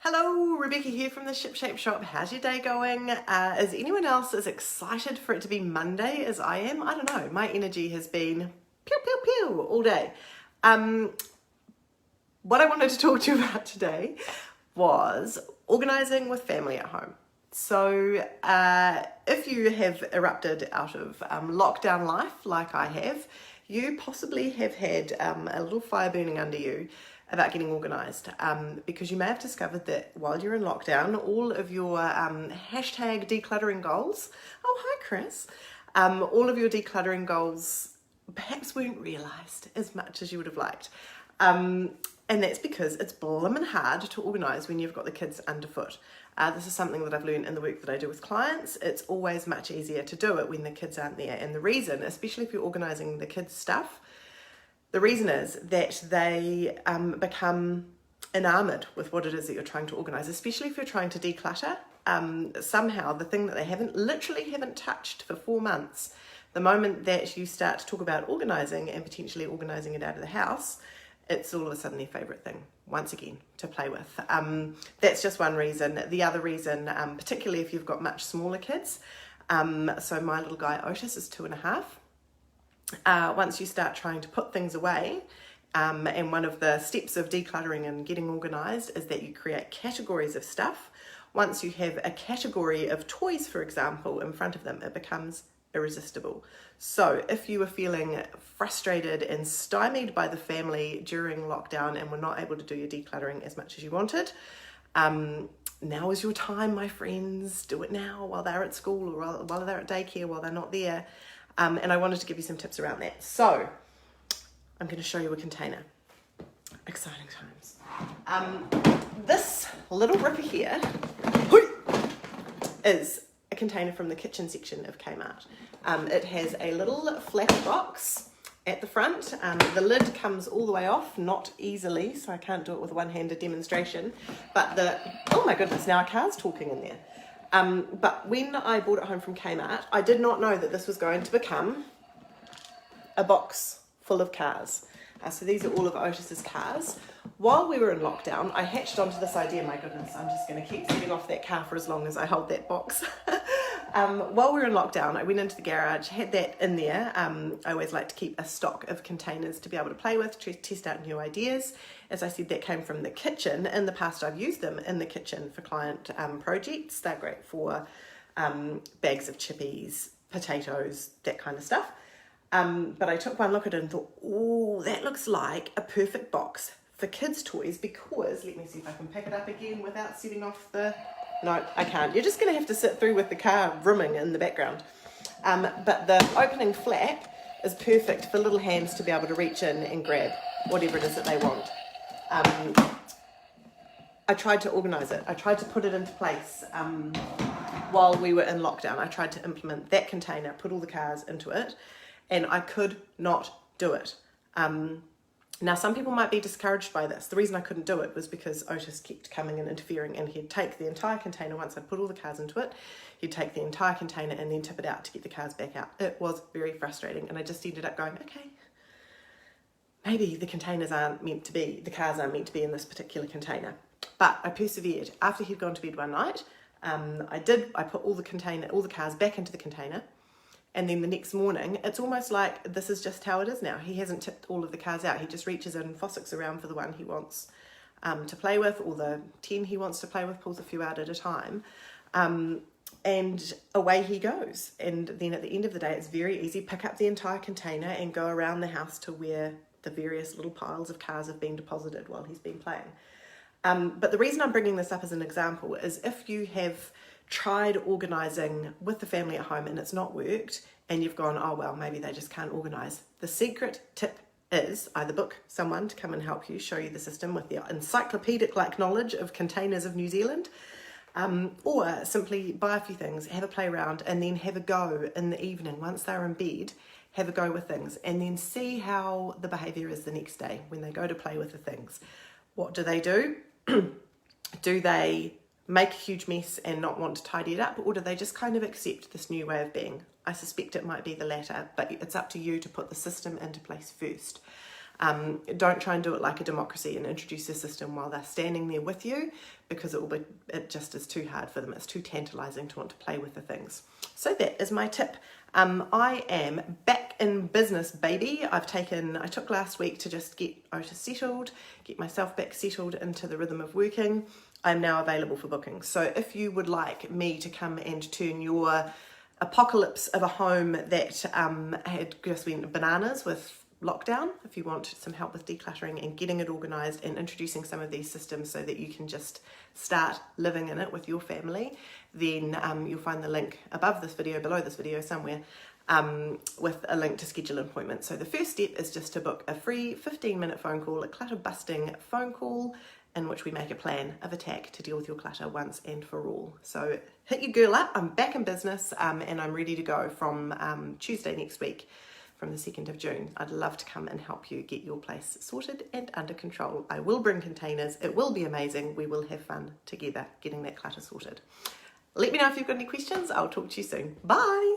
Hello, Rebecca here from the Ship Shape Shop. How's your day going? Is anyone else as excited for it to be Monday as I am? I don't know. My energy has been pew, pew, pew all day. What I wanted to talk to you about today was organising with family at home. So if you have erupted out of lockdown life like I have, you possibly have had a little fire burning under you about getting organised, because you may have discovered that while you're in lockdown, all of your hashtag decluttering goals, oh hi Chris, all of your decluttering goals perhaps weren't realised as much as you would have liked. And that's because it's blimmin' hard to organise when you've got the kids underfoot. This is something that I've learned in the work that I do with clients. It's always much easier to do it when the kids aren't there. And the reason, especially if you're organising the kids' stuff, the reason is that they become enamoured with what it is that you're trying to organise, especially if you're trying to declutter. Somehow the thing that they literally haven't touched for 4 months, the moment that you start to talk about organising and potentially organising it out of the house, it's all of a sudden their favourite thing, once again, to play with. That's just one reason. The other reason, particularly if you've got much smaller kids, so my little guy Otis is 2.5. Once you start trying to put things away, and one of the steps of decluttering and getting organised is that you create categories of stuff. Once you have a category of toys, for example, in front of them, it becomes irresistible. So if you were feeling frustrated and stymied by the family during lockdown and were not able to do your decluttering as much as you wanted, now is your time, my friends. Do it now while they're at school or while they're at daycare, while they're not there. And I wanted to give you some tips around that. So I'm going to show you a container. Exciting times. This little ripper here is a container from the kitchen section of Kmart. It has a little flat box at the front. The lid comes all the way off, not easily, so I can't do it with a one-handed demonstration. But oh my goodness, now a car's talking in there. But when I brought it home from Kmart, I did not know that this was going to become a box full of cars. So these are all of Otis's cars. While we were in lockdown, I hatched onto this idea, my goodness, I'm just going to keep setting off that car for as long as I hold that box. While we were in lockdown, I went into the garage, had that in there. I always like to keep a stock of containers to be able to play with, to test out new ideas. As I said, that came from the kitchen. In the past, I've used them in the kitchen for client projects. They're great for bags of chippies, potatoes, that kind of stuff. But I took one look at it and thought, oh, that looks like a perfect box for kids' toys, because, let me see if I can pick it up again without setting off the... No, I can't. You're just going to have to sit through with the car rimming in the background. But the opening flap is perfect for little hands to be able to reach in and grab whatever it is that they want. I tried to organise it. I tried to put it into place while we were in lockdown. I tried to implement that container, put all the cars into it, and I could not do it. Now, some people might be discouraged by this. The reason I couldn't do it was because Otis kept coming and interfering, and he'd take the entire container. Once I'd put all the cars into it, he'd take the entire container and then tip it out to get the cars back out. It was very frustrating, and I just ended up going, okay, maybe the cars aren't meant to be in this particular container. But I persevered. After he'd gone to bed one night, I put all the cars back into the container. And then the next morning, it's almost like this is just how it is now. He hasn't tipped all of the cars out. He just reaches in, fossicks around for the one he wants to play with, or the 10 he wants to play with, pulls a few out at a time. And away he goes. And then at the end of the day, it's very easy. Pick up the entire container and go around the house to where the various little piles of cars have been deposited while he's been playing. But the reason I'm bringing this up as an example is if you have tried organising with the family at home and it's not worked, and you've gone, oh well, maybe they just can't organise. The secret tip is either book someone to come and help you, show you the system with the encyclopedic-like knowledge of containers of New Zealand, or simply buy a few things, have a play around, and then have a go in the evening once they're in bed. Have a go with things, and then see how the behaviour is the next day when they go to play with the things. What do they do? Do they make a huge mess and not want to tidy it up, or do they just kind of accept this new way of being? I suspect it might be the latter, but it's up to you to put the system into place first. Don't try and do it like a democracy and introduce a system while they're standing there with you, because it just is too hard for them. It's too tantalizing to want to play with the things. So that is my tip. I am back in business, baby. I took last week to just get Ota settled, get myself back settled into the rhythm of working. I'm now available for bookings. So if you would like me to come and turn your apocalypse of a home that had just been bananas with lockdown, if you want some help with decluttering and getting it organised and introducing some of these systems so that you can just start living in it with your family, then you'll find the link above this video, below this video somewhere, with a link to schedule an appointment. So the first step is just to book a free 15-minute phone call, a clutter busting phone call, in which we make a plan of attack to deal with your clutter once and for all. So hit your girl up. I'm back in business, and I'm ready to go from Tuesday next week, from the 2nd of June. I'd love to come and help you get your place sorted and under control. I will bring containers. It will be amazing. We will have fun together getting that clutter sorted. Let me know if you've got any questions. I'll talk to you soon. Bye.